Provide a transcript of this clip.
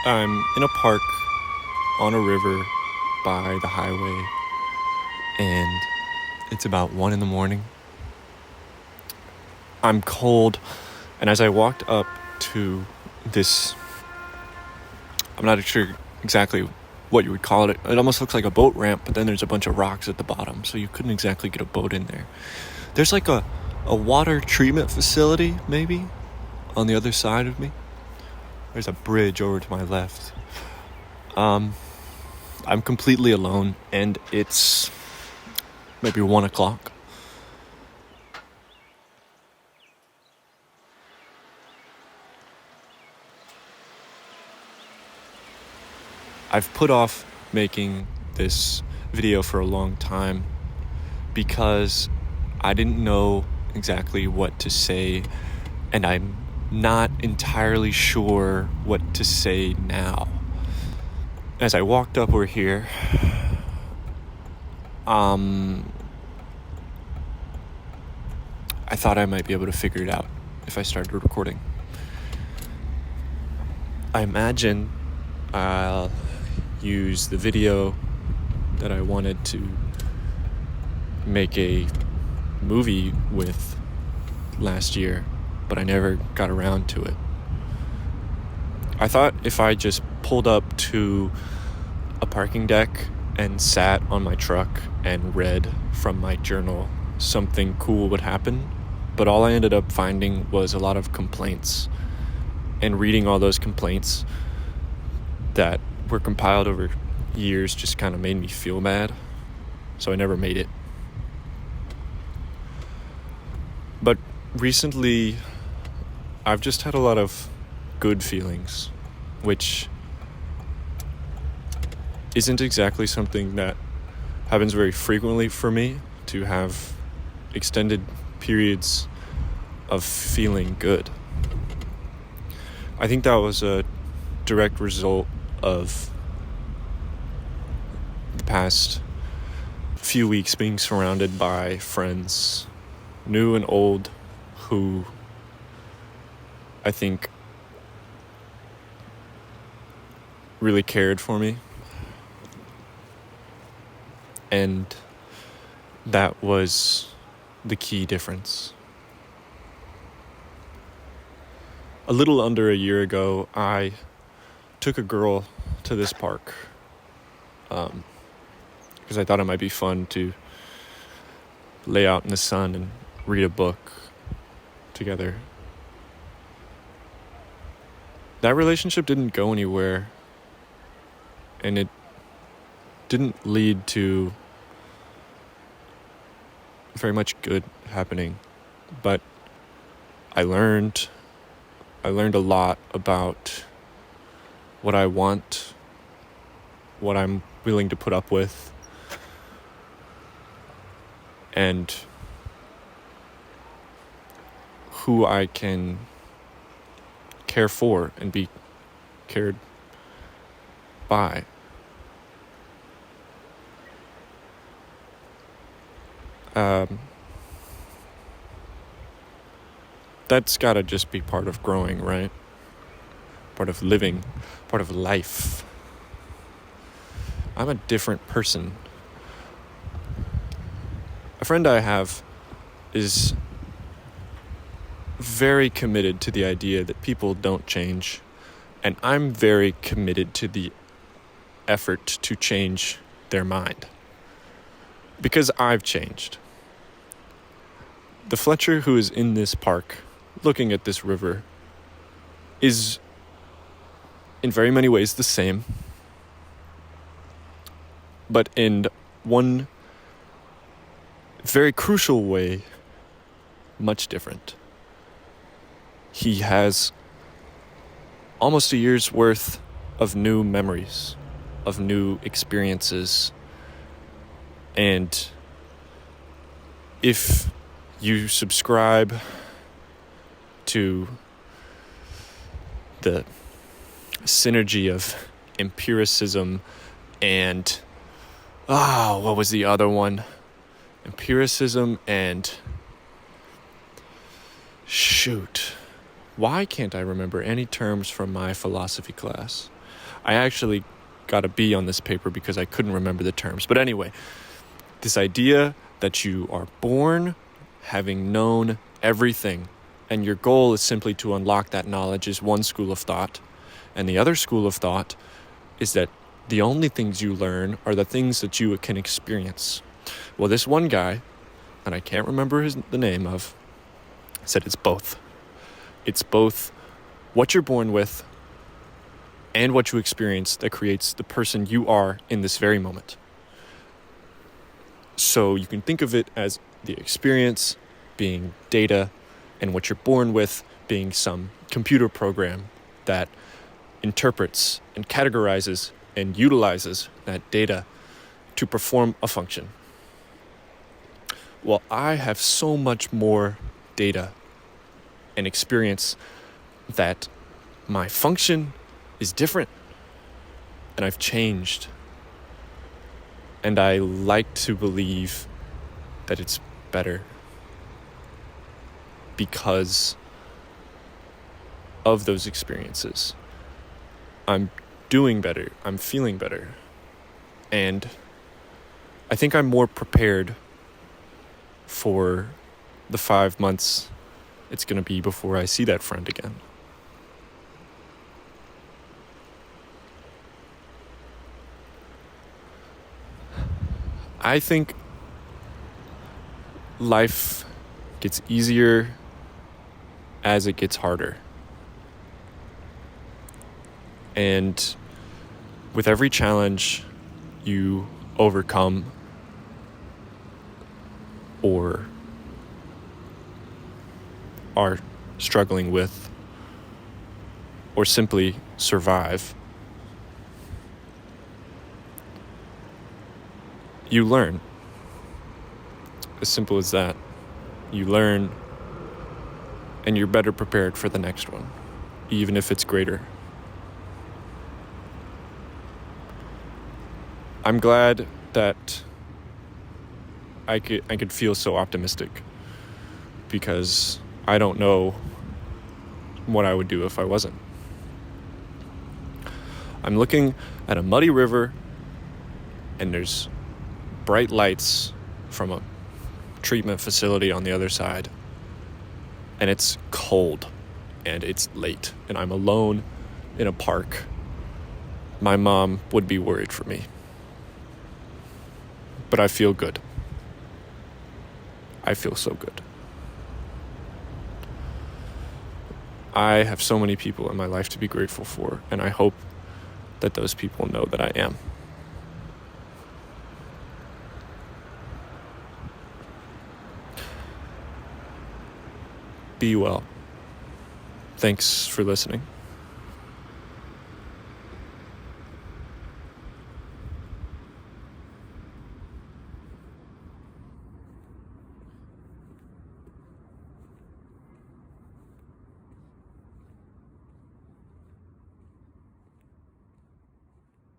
I'm in a park on a river by the highway, and it's about 1 in the morning. I'm cold, and as I walked up to this, I'm not sure exactly what you would call it. It almost looks like a boat ramp, but then there's a bunch of rocks at the bottom, so you couldn't exactly get a boat in there. There's like a water treatment facility, maybe, on the other side of me. There's a bridge over to my left. I'm completely alone, and it's maybe 1 o'clock. I've put off making this video for a long time because I didn't know exactly what to say, and I'm not entirely sure what to say now. As I walked up over here, I thought I might be able to figure it out if I started recording. I imagine I'll use the video that I wanted to make a movie with last year, but I never got around to it. I thought if I just pulled up to a parking deck and sat on my truck and read from my journal, something cool would happen. But all I ended up finding was a lot of complaints. And reading all those complaints that were compiled over years just kind of made me feel bad. So I never made it. But recently, I've just had a lot of good feelings, which isn't exactly something that happens very frequently for me, to have extended periods of feeling good. I think that was a direct result of the past few weeks being surrounded by friends, new and old, who I think really cared for me. And that was the key difference. A little under a year ago, I took a girl to this park because I thought it might be fun to lay out in the sun and read a book together. That relationship didn't go anywhere, and it didn't lead to very much good happening, but I learned a lot about what I want, what I'm willing to put up with, and who I can care for and be cared by. That's gotta just be part of growing, right? Part of living, part of life. I'm a different person. A friend I have is very committed to the idea that people don't change, and I'm very committed to the effort to change their mind. Because I've changed. The Fletcher who is in this park, looking at this river, is in very many ways the same, but in one very crucial way, much different. He has almost a year's worth of new memories, of new experiences, and if you subscribe to the synergy of empiricism and what was the other one? Empiricism and why can't I remember any terms from my philosophy class? I actually got a B on this paper because I couldn't remember the terms. But anyway, this idea that you are born having known everything, and your goal is simply to unlock that knowledge is one school of thought. And the other school of thought is that the only things you learn are the things that you can experience. Well, this one guy, and I can't remember the name of, said it's both. It's both what you're born with and what you experience that creates the person you are in this very moment. So you can think of it as the experience being data and what you're born with being some computer program that interprets and categorizes and utilizes that data to perform a function. Well, I have so much more data and experience that my function is different, and I've changed. And I like to believe that it's better because of those experiences. I'm doing better, I'm feeling better, and I think I'm more prepared for the 5 months it's going to be before I see that friend again. I think life gets easier as it gets harder. And with every challenge you overcome or are struggling with or simply survive, you learn. As simple as that. You learn and you're better prepared for the next one, even if it's greater. I'm glad that I could feel so optimistic because I don't know what I would do if I wasn't. I'm looking at a muddy river and there's bright lights from a treatment facility on the other side, and it's cold and it's late and I'm alone in a park. My mom would be worried for me, but I feel good. I feel so good. I have so many people in my life to be grateful for, and I hope that those people know that I am. Be well. Thanks for listening.